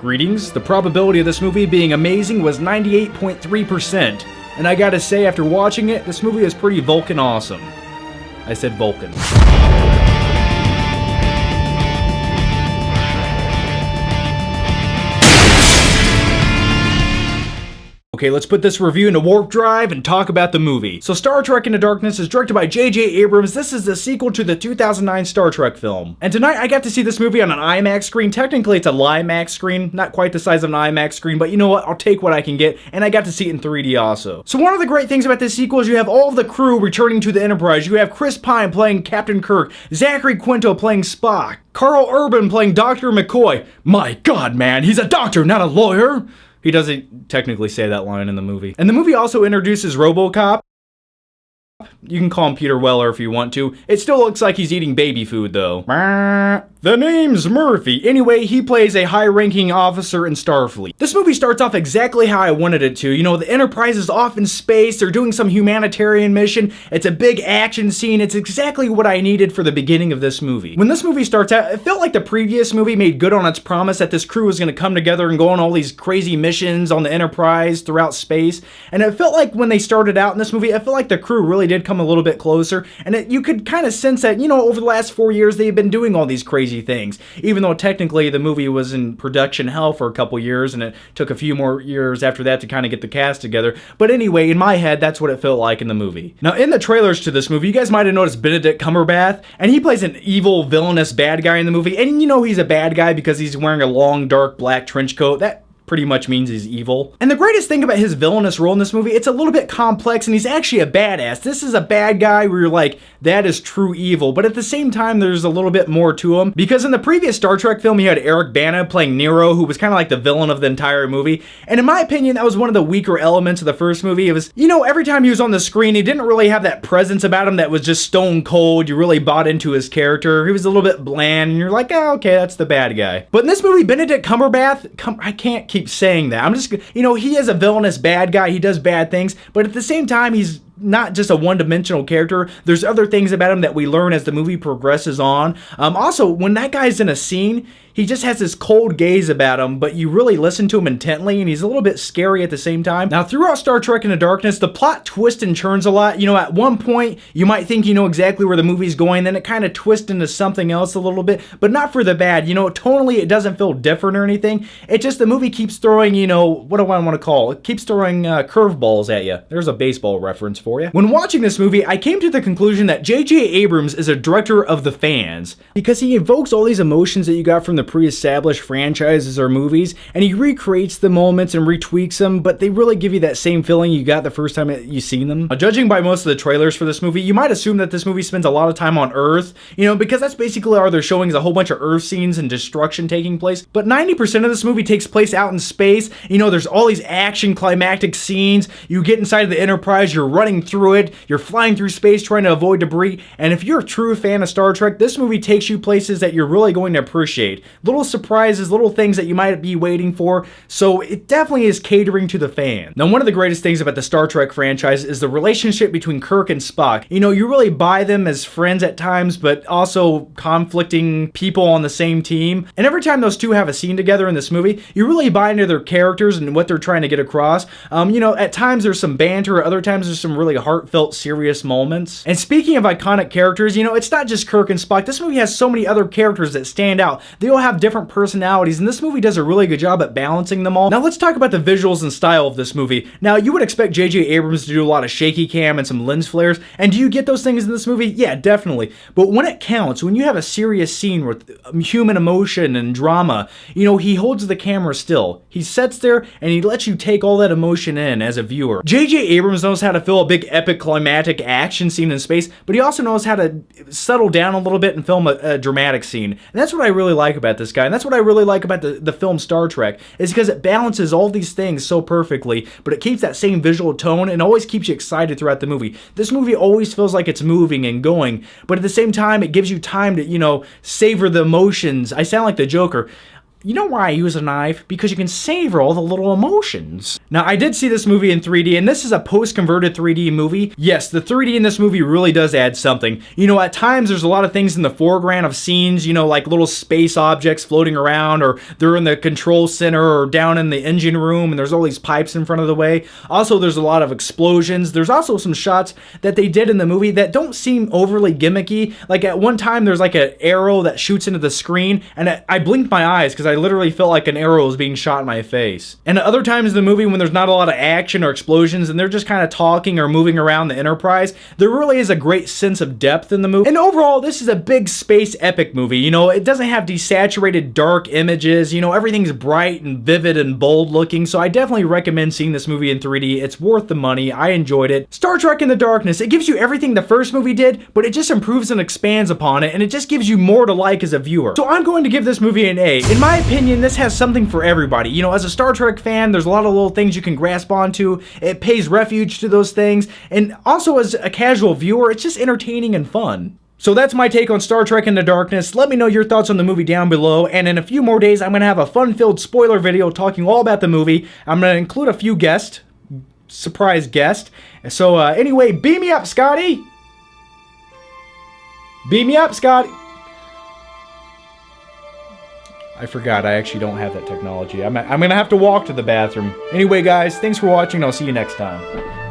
Greetings. The probability of this movie being amazing was 98.3%. And I gotta say, after watching it, this movie is pretty Vulcan awesome. I said Vulcan. Okay, let's put this review into warp drive and talk about the movie. So Star Trek Into Darkness is directed by J.J. Abrams. This is the sequel to the 2009 Star Trek film. And tonight I got to see this movie on an IMAX screen. Technically it's a LIMAX screen, not quite the size of an IMAX screen, but you know what, I'll take what I can get, and I got to see it in 3D also. So one of the great things about this sequel is you have all of the crew returning to the Enterprise. You have Chris Pine playing Captain Kirk, Zachary Quinto playing Spock, Carl Urban playing Dr. McCoy. My God, man, he's a doctor, not a lawyer! He doesn't technically say that line in the movie. And the movie also introduces RoboCop. You can call him Peter Weller if you want to. It still looks like he's eating baby food though. The name's Murphy. Anyway, he plays a high-ranking officer in Starfleet. This movie starts off exactly how I wanted it to. You know, the Enterprise is off in space, they're doing some humanitarian mission, it's a big action scene, it's exactly what I needed for the beginning of this movie. When this movie starts out, it felt like the previous movie made good on its promise that this crew was gonna come together and go on all these crazy missions on the Enterprise throughout space, and it felt like when they started out in this movie, I felt like the crew really did come a little bit closer, and you could kind of sense that, you know, over the last 4 years, they've been doing all these crazy things, even though technically the movie was in production hell for a couple years and it took a few more years after that to kind of get the cast together. But anyway, in my head, that's what it felt like in the movie. Now, in the trailers to this movie, you guys might have noticed Benedict Cumberbatch, and he plays an evil, villainous bad guy in the movie, and you know he's a bad guy because he's wearing a long, dark, black trench coat. That pretty much means he's evil. And the greatest thing about his villainous role in this movie, it's a little bit complex and he's actually a badass. This is a bad guy where you're like, that is true evil, but at the same time there's a little bit more to him, because in the previous Star Trek film you had Eric Bana playing Nero, who was kind of like the villain of the entire movie, and in my opinion that was one of the weaker elements of the first movie. It was, you know, every time he was on the screen he didn't really have that presence about him that was just stone cold. You really bought into his character. He was a little bit bland and you're like, oh, okay, that's the bad guy. But in this movie, Benedict Cumberbatch, I can't keep saying that. I'm just, you know, he is a villainous bad guy. He does bad things, but at the same time, he's not just a one-dimensional character. There's other things about him that we learn as the movie progresses on. Also, when that guy's in a scene, he just has this cold gaze about him, but you really listen to him intently, and he's a little bit scary at the same time. Now, throughout Star Trek Into Darkness, the plot twists and turns a lot. You know, at one point, you might think you know exactly where the movie's going, then it kind of twists into something else a little bit, but not for the bad. You know, tonally, it doesn't feel different or anything. It just, the movie keeps throwing, you know, what do I want to call it? It keeps throwing curveballs at you. There's a baseball reference for you. When watching this movie, I came to the conclusion that J.J. Abrams is a director of the fans, because he evokes all these emotions that you got from the pre-established franchises or movies, and he recreates the moments and retweaks them, but they really give you that same feeling you got the first time you seen them. Judging by most of the trailers for this movie, you might assume that this movie spends a lot of time on Earth, you know, because that's basically all they're showing is a whole bunch of Earth scenes and destruction taking place, but 90% of this movie takes place out in space. You know, there's all these action climactic scenes, you get inside of the Enterprise, you're running through it, you're flying through space trying to avoid debris, and if you're a true fan of Star Trek, this movie takes you places that you're really going to appreciate. Little surprises, little things that you might be waiting for, so it definitely is catering to the fan. Now, one of the greatest things about the Star Trek franchise is the relationship between Kirk and Spock. You know, you really buy them as friends at times, but also conflicting people on the same team, and every time those two have a scene together in this movie, you really buy into their characters and what they're trying to get across. You know, at times there's some banter, other times there's some really heartfelt, serious moments. And speaking of iconic characters, you know, it's not just Kirk and Spock. This movie has so many other characters that stand out. They all have different personalities, and this movie does a really good job at balancing them all. Now let's talk about the visuals and style of this movie. Now, you would expect J.J. Abrams to do a lot of shaky cam and some lens flares, and do you get those things in this movie? Yeah, definitely. But when it counts, when you have a serious scene with human emotion and drama, you know, he holds the camera still. He sits there and he lets you take all that emotion in as a viewer. J.J. Abrams knows how to fill a big epic climatic action scene in space, but he also knows how to settle down a little bit and film a dramatic scene. And that's what I really like about this guy, and that's what I really like about the film Star Trek, is because it balances all these things so perfectly, but it keeps that same visual tone and always keeps you excited throughout the movie. This movie always feels like it's moving and going, but at the same time, it gives you time to, you know, savor the emotions. I sound like the Joker. You know why I use a knife? Because you can savor all the little emotions. Now, I did see this movie in 3D, and this is a post-converted 3D movie. Yes, the 3D in this movie really does add something. You know, at times there's a lot of things in the foreground of scenes, you know, like little space objects floating around, or they're in the control center or down in the engine room, and there's all these pipes in front of the way. Also, there's a lot of explosions. There's also some shots that they did in the movie that don't seem overly gimmicky. Like at one time, there's like an arrow that shoots into the screen, and I blinked my eyes because I literally felt like an arrow was being shot in my face. And at other times in the movie, when there's not a lot of action or explosions and they're just kind of talking or moving around the Enterprise, there really is a great sense of depth in the movie. And overall, this is a big space epic movie. You know, it doesn't have desaturated dark images. You know, everything's bright and vivid and bold looking, so I definitely recommend seeing this movie in 3D. It's worth the money. I enjoyed it. Star Trek Into Darkness, it gives you everything the first movie did, but it just improves and expands upon it, and it just gives you more to like as a viewer. So I'm going to give this movie an A. In my opinion, this has something for everybody. You know, as a Star Trek fan, there's a lot of little things you can grasp onto. It pays refuge to those things, and also as a casual viewer, it's just entertaining and fun. So that's my take on Star Trek Into Darkness. Let me know your thoughts on the movie down below, and in a few more days, I'm going to have a fun-filled spoiler video talking all about the movie. I'm going to include a few guests, surprise guest. So anyway, beam me up, Scotty! Beam me up, Scotty! I forgot, I actually don't have that technology. I'm going to have to walk to the bathroom. Anyway, guys, thanks for watching, and I'll see you next time.